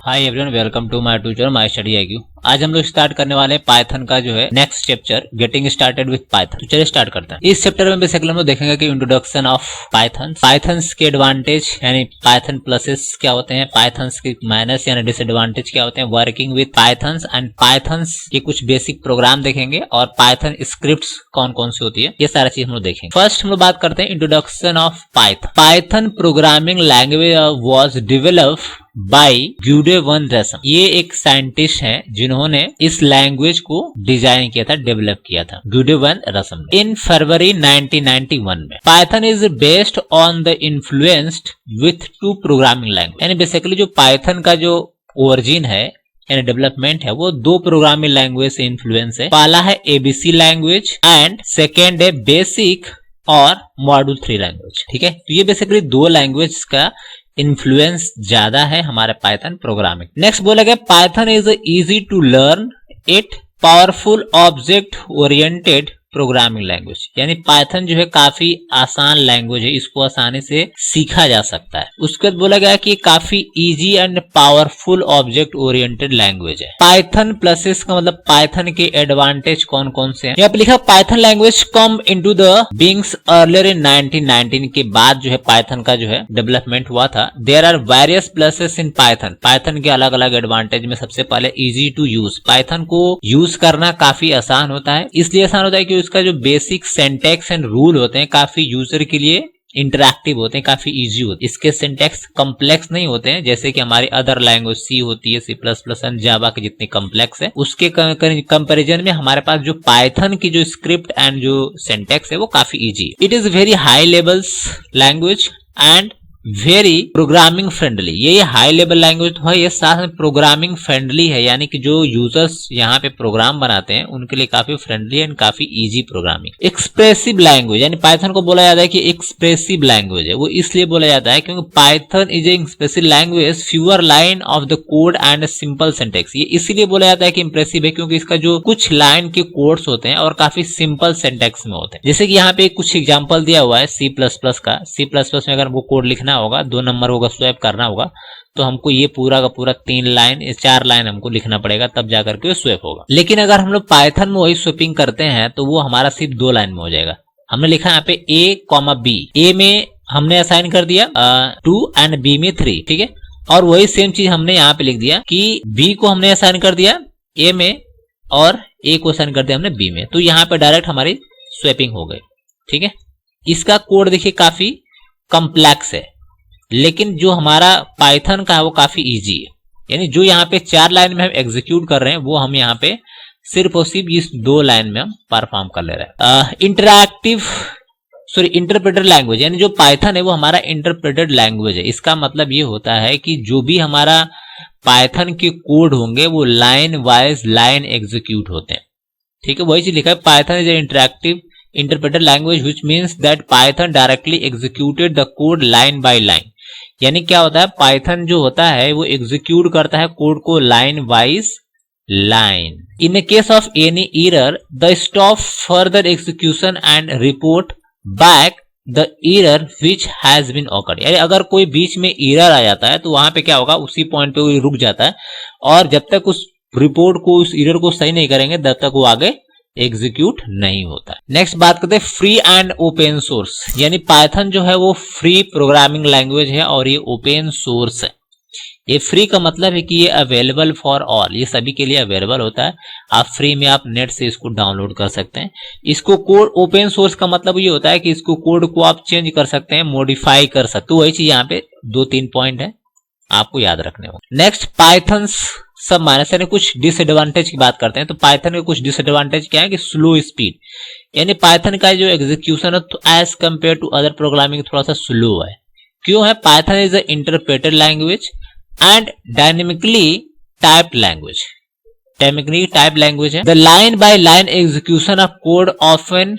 Hi everyone, welcome to my tutor my study IQ. आज हम लोग स्टार्ट करने वाले हैं पाइथन का जो है next chapter, getting started with Python. तो चलिए स्टार्ट करते हैं। इस चैप्टर में बेसिकली हम लोग देखेंगे कि इंट्रोडक्शन ऑफ पाइथन, पाइथन्स के एडवांटेज यानी पाइथन प्लसेस क्या होते हैं, पाइथन्स के माइनस यानी डिसएडवांटेज क्या होते हैं, working with pythons and pythons के कुछ बेसिक प्रोग्राम देखेंगे और पाइथन स्क्रिप्ट्स कौन कौन सी होती है, ये सारा चीज हम लोग देखेंगे। फर्स्ट हम लोग बात करते हैं introduction of Python. Python programming language was developed by Guido van Rossum. ये एक साइंटिस्ट हैं जिन्होंने इस लैंग्वेज को डिजाइन किया था, डेवलप किया था, ग्यूडे वन रसम इन फरवरी 1991 में। Python is based on the influenced with to programming language, यानी बेसिकली जो पाइथन का जो ओरिजिन है यानी डेवलपमेंट है वो दो प्रोग्रामिंग लैंग्वेज से इन्फ्लुएंस है। पहला है एबीसी लैंग्वेज एंड सेकेंड है बेसिक और मॉड्यूल 3 लैंग्वेज। ठीक है, तो ये बेसिकली दो लैंग्वेज का इन्फ्लुएंस ज्यादा है हमारे पाइथन प्रोग्रामिंग। नेक्स्ट बोला गया Python is easy to learn, it powerful object oriented programming language, यानी पाइथन जो है काफी आसान लैंग्वेज है, इसको आसानी से सीखा जा सकता है। उसके बाद बोला गया कि काफी easy and powerful object oriented language है। पाइथन प्लसेस का मतलब पाइथन के एडवांटेज कौन कौन से हैं। यहाँ पे लिखा Python language come into the beings earlier in 1919 के बाद जो है पाइथन का जो है डेवलपमेंट हुआ था। There are various pluses in Python. Python के अलग अलग एडवांटेज में सबसे पहले इजी टू यूज, पाइथन को यूज करना काफी आसान होता है। इसलिए आसान होता है कि उसका जो बेसिक सिंटैक्स एंड रूल होते हैं काफी यूजर के लिए इंटरैक्टिव होते हैं, काफी इजी होते हैं। इसके सिंटैक्स कॉम्प्लेक्स नहीं होते हैं जैसे कि हमारी अदर लैंग्वेज सी होती है, C++ एंड जावा के जितनी कॉम्प्लेक्स है, उसके कंपैरिजन में हमारे पास जो पाइथन की जो स्क्रिप्ट एंड जो सिंटैक्स है वो काफी इजी है। It is very high levels language and very programming friendly. ये हाई लेवल लैंग्वेज तो है, ये साथ में प्रोग्रामिंग फ्रेंडली है, यानी कि जो यूजर्स यहाँ पे प्रोग्राम बनाते हैं उनके लिए काफी फ्रेंडली एंड काफी इजी प्रोग्रामिंग। एक्सप्रेसिव लैंग्वेज, यानी पाइथन को बोला जाता है कि एक्सप्रेसिव लैंग्वेज है। वो इसलिए बोला जाता है क्योंकि Python is expressive language, fewer line of the code and simple syntax. ये इसीलिए बोला जाता है कि इंप्रेसिव है क्योंकि इसका जो कुछ लाइन के कोड्स होते हैं और काफी सिंपल सिंटैक्स में होते हैं। जैसे कि यहाँ पे कुछ एग्जांपल दिया हुआ है C++ का। C++ में अगर हमको कोड लिखना होगा, 2 नंबर होगा, स्वैप करना होगा, तो हमको ये पूरा का पूरा 3 लाइन 4 लाइन हमको लिखना पड़ेगा, तब जाकर के स्वैप होगा। लेकिन अगर हम लोग पाइथन में वही स्वैपिंग करते हैं तो वो हमारा सिर्फ 2 लाइन में हो जाएगा। हमने लिखा यहाँ पे A, B, A में हमने असाइन कर दिया 2 एंड B में 3, ठीक है, और वही सेम चीज हमने यहाँ पे लिख दिया कि B को हमने असाइन कर दिया A में और A को असाइन कर दिया हमने B में, तो यहाँ पे डायरेक्ट हमारी स्वैपिंग हो गई। ठीक है, इसका कोड देखिए काफी कॉम्प्लेक्स है, लेकिन जो हमारा पाइथन का है वो काफी इजी है, यानी जो यहाँ पे 4 लाइन में हम एग्जीक्यूट कर रहे हैं वो हम यहाँ पे सिर्फ और सिर्फ इस 2 लाइन में हम परफॉर्म कर ले रहे हैं। इंटरप्रेटेड लैंग्वेज, यानी जो पाइथन है वो हमारा इंटरप्रेटेड लैंग्वेज है। इसका मतलब ये होता है कि जो भी हमारा पाइथन के कोड होंगे वो लाइन वाइज लाइन एग्जीक्यूट होते हैं। ठीक है, वही चीज लिखा है, Python is interactive interpreted language which means that Python directly executed the code line by line। यानी क्या होता है, पाइथन जो होता है वो एग्जीक्यूट करता है कोड को line wise line. In case of any error the stop further execution and report back the error which has been occurred. यानी अगर कोई बीच में एरर आ जाता है तो वहां पे क्या होगा, उसी पॉइंट पे वो रुक जाता है और जब तक उस रिपोर्ट को, उस एरर को सही नहीं करेंगे तब तक वो आगे एग्जीक्यूट नहीं होता। नेक्स्ट बात करते हैं फ्री एंड ओपन सोर्स, यानी पाइथन जो है वो फ्री प्रोग्रामिंग लैंग्वेज है और ये ओपन सोर्स है। ये फ्री का मतलब है कि ये अवेलेबल फॉर ऑल, ये सभी के लिए अवेलेबल होता है। आप फ्री में आप नेट से इसको डाउनलोड कर सकते हैं। इसको कोड, ओपन सोर्स का मतलब ये होता है कि इसको कोड को आप चेंज कर सकते हैं, मॉडिफाई कर सकते हैं। तो वही चीज यहाँ पे 2-3 पॉइंट है आपको याद रखने होंगे। नेक्स्ट पाइथन सब माइनस, यानी कुछ डिसएडवांटेज की बात करते हैं। तो पाइथन के कुछ डिसएडवांटेज क्या है कि स्लो स्पीड, यानी पाइथन का जो एग्जीक्यूशन है तो as compared to other programming थोड़ा सा स्लो है। क्यों है, Python is a interpreted language and dynamically typed language. Dynamically type language है। The line by line execution of code often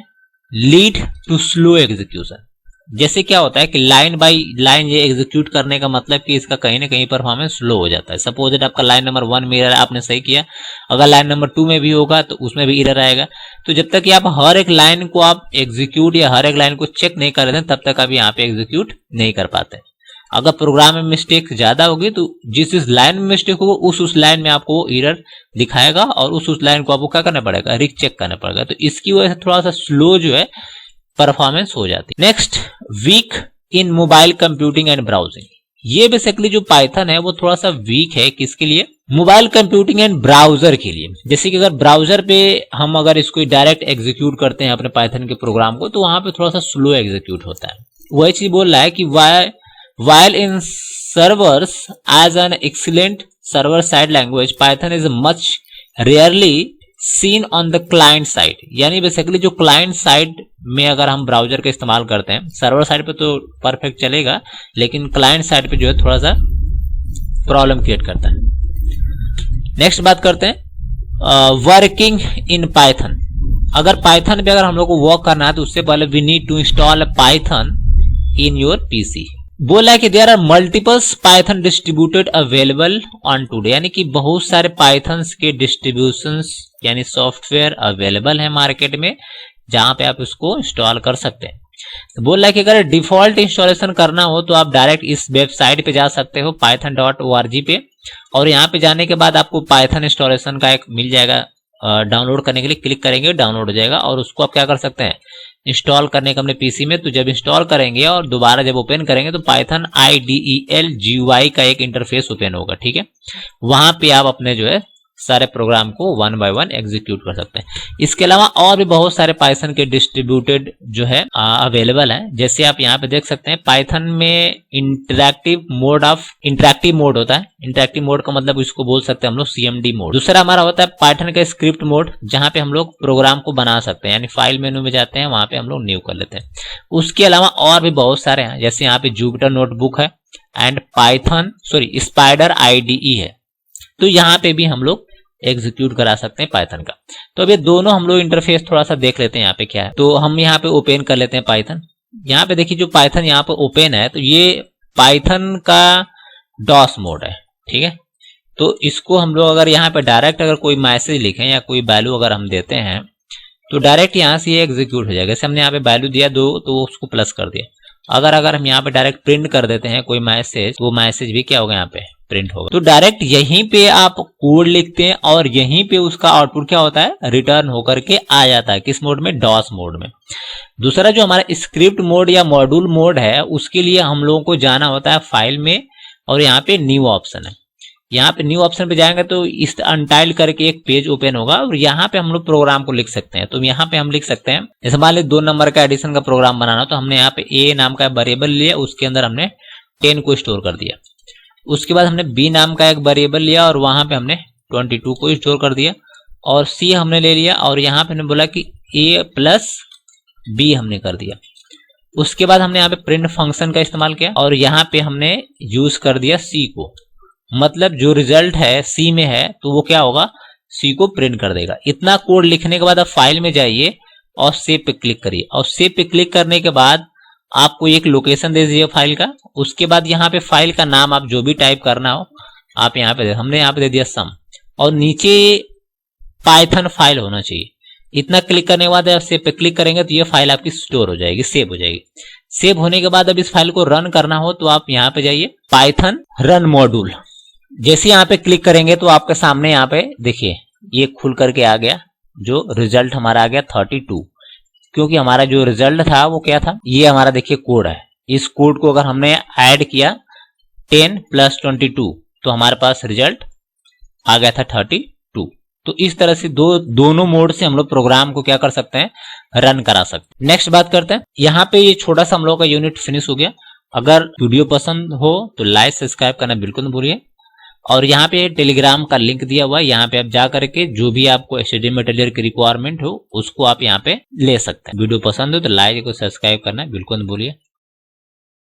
lead to slow execution. जैसे क्या होता है कि लाइन बाय लाइन ये एग्जीक्यूट करने का मतलब कि इसका कहीं ना कहीं परफॉर्मेंस स्लो हो जाता है। सपोज दैट आपका लाइन नंबर 1 में एरर आपने सही किया, अगर लाइन नंबर 2 में भी होगा तो उसमें भी एरर आएगा। तो जब तक कि आप हर एक लाइन को आप एग्जीक्यूट या हर एक लाइन को चेक नहीं कर रहे थे तब तक आप यहाँ पे एग्जीक्यूट नहीं कर पाते। अगर प्रोग्राम में मिस्टेक ज्यादा होगी तो जिस लाइन में मिस्टेक होगा उस लाइन में आपको एरर दिखाएगा और उस लाइन को आपको क्या करना पड़ेगा, रीचेक करना पड़ेगा। तो इसकी वजह से थोड़ा सा स्लो जो है परफॉर्मेंस हो जाती है। Next, weak in mobile computing and browsing. ये बेसिकली जो पाइथन है वो थोड़ा सा वीक है, किसके लिए, मोबाइल कंप्यूटिंग एंड ब्राउजर के लिए। जैसे कि अगर ब्राउजर पे हम अगर इसको डायरेक्ट एग्जीक्यूट करते हैं अपने पाइथन के प्रोग्राम को, तो वहां पे थोड़ा सा स्लो एग्जीक्यूट होता है। वही चीज बोल रहा है कि while in servers as an excellent server side language, Python is much rarely seen on the client side। यानी बेसिकली जो क्लाइंट साइड में अगर हम ब्राउजर का इस्तेमाल करते हैं, सर्वर साइड पे तो परफेक्ट चलेगा, लेकिन क्लाइंट साइड पे जो है थोड़ा सा प्रॉब्लम क्रिएट करता है। नेक्स्ट बात करते हैं वर्किंग इन पाइथन। अगर पाइथन पे अगर हम लोग को वर्क करना है तो उससे पहले we need to install Python in your PC. बोला है कि there are multiples Python distributed available on today, यानी कि बहुत सारे पाइथन्स के डिस्ट्रीब्यूशंस यानी सॉफ्टवेयर अवेलेबल है मार्केट में, जहां पे आप इसको इंस्टॉल कर सकते हैं। तो बोल रहा है कि अगर डिफॉल्ट इंस्टॉलेशन करना हो तो आप डायरेक्ट इस वेबसाइट पे जा सकते हो python.org पे, और यहाँ पे जाने के बाद आपको पाइथन इंस्टॉलेशन का एक मिल जाएगा, डाउनलोड करने के लिए क्लिक करेंगे डाउनलोड हो जाएगा, और उसको आप क्या कर सकते हैं, इंस्टॉल करने का अपने पीसी में। तो जब इंस्टॉल करेंगे और दोबारा जब ओपन करेंगे तो पाइथन IDEL GUI का एक इंटरफेस ओपन होगा, ठीक है। वहां पे आप अपने जो है सारे प्रोग्राम को 1 बाय 1 एग्जीक्यूट कर सकते हैं। इसके अलावा और भी बहुत सारे पाइथन के डिस्ट्रीब्यूटेड जो है अवेलेबल है। जैसे आप यहाँ पे देख सकते हैं पाइथन में इंटरैक्टिव मोड होता है। इंटरैक्टिव मोड का मतलब इसको बोल सकते हैं हम लोग CMD मोड। दूसरा हमारा होता है पाइथन का स्क्रिप्ट मोड, जहां पे हम लोग प्रोग्राम को बना सकते हैं, यानी फाइल मेनू में जाते हैं, वहां पे हम लोग न्यू कर लेते हैं। उसके अलावा और भी बहुत सारे हैं, जैसे यहाँ पे जुपिटर नोटबुक है एंड स्पाइडर IDE है। तो यहाँ पे भी हम लोग एग्जीक्यूट करा सकते हैं पाइथन का। तो अब ये दोनों हम लोग इंटरफेस थोड़ा सा देख लेते हैं यहाँ पे क्या है। तो हम यहाँ पे ओपन कर लेते हैं पाइथन। यहाँ पे देखिए जो पाइथन यहाँ पे ओपन है, तो ये पाइथन का डॉस मोड है, ठीक है। तो इसको हम लोग अगर यहाँ पे डायरेक्ट अगर कोई मैसेज लिखें या कोई वैल्यू अगर हम देते हैं तो डायरेक्ट यहाँ से ये एग्जीक्यूट हो जाएगा। जैसे हमने यहाँ पे वैल्यू दिया 2 तो उसको प्लस कर दिया। अगर हम यहाँ पे डायरेक्ट प्रिंट कर देते हैं कोई मैसेज, वो मैसेज भी क्या होगा, यहाँ पे प्रिंट होगा। तो डायरेक्ट यहीं पे आप कोड लिखते हैं और यहीं पे उसका आउटपुट क्या होता है, रिटर्न होकर के आ जाता है। किस मोड में, डॉस मोड में। दूसरा जो हमारा स्क्रिप्ट मोड या मॉड्यूल मोड है, उसके लिए हम लोगों को जाना होता है फाइल में, और यहाँ पे न्यू ऑप्शन है। यहाँ पे न्यू ऑप्शन पे जाएंगे तो इस अनटाइल्ड करके एक पेज ओपन होगा, और यहाँ पे हम लोग प्रोग्राम को लिख सकते हैं। तो यहाँ पे हम लिख सकते हैं, जैसे मान लीजिए 2 नंबर का एडिशन का प्रोग्राम बनाना, तो हमने यहाँ पे A नाम का वेरिएबल लिया, उसके अंदर हमने 10 को स्टोर कर दिया। उसके बाद हमने B नाम का एक वेरिएबल लिया और वहां पे हमने 22 को स्टोर कर दिया, और C हमने ले लिया और यहाँ पे हमने बोला कि A प्लस B हमने कर दिया। उसके बाद हमने यहाँ पे प्रिंट फंक्शन का इस्तेमाल किया और यहाँ पे हमने यूज कर दिया C को, मतलब जो रिजल्ट है C में है तो वो क्या होगा, C को प्रिंट कर देगा। इतना कोड लिखने के बाद आप फाइल में जाइए और सेव पे क्लिक करिए, और सेव पे क्लिक करने के बाद आपको एक लोकेशन दे दीजिए फाइल का। उसके बाद यहाँ पे फाइल का नाम आप जो भी टाइप करना हो आप यहाँ पे हमने यहाँ पे दे दिया सम, और नीचे पाइथन फाइल होना चाहिए। इतना क्लिक करने के बाद आप सेव पे क्लिक करेंगे तो ये फाइल आपकी स्टोर हो जाएगी, सेव हो जाएगी। सेव होने के बाद अब इस फाइल को रन करना हो तो आप यहाँ पे जाइए पाइथन रन मॉड्यूल। जैसे यहाँ पे क्लिक करेंगे तो आपके सामने यहाँ पे देखिए ये खुल करके आ गया, जो रिजल्ट हमारा आ गया 32, क्योंकि हमारा जो रिजल्ट था वो क्या था, ये हमारा देखिए कोड है। इस कोड को अगर हमने ऐड किया 10 + 22 तो हमारे पास रिजल्ट आ गया था 32। तो इस तरह से दोनों मोड से हम लोग प्रोग्राम को क्या कर सकते हैं, रन करा सकते हैं। नेक्स्ट बात करते हैं, यहाँ पे ये छोटा सा हम लोग का यूनिट फिनिश हो गया। अगर वीडियो पसंद हो तो लाइक सब्सक्राइब करना बिल्कुल न भूलिए, और यहाँ पे टेलीग्राम का लिंक दिया हुआ है, यहाँ पे आप जा करके जो भी आपको स्टडी मटेरियल की रिक्वायरमेंट हो उसको आप यहाँ पे ले सकते हैं। वीडियो पसंद हो तो लाइक को सब्सक्राइब करना बिल्कुल न भूलिए।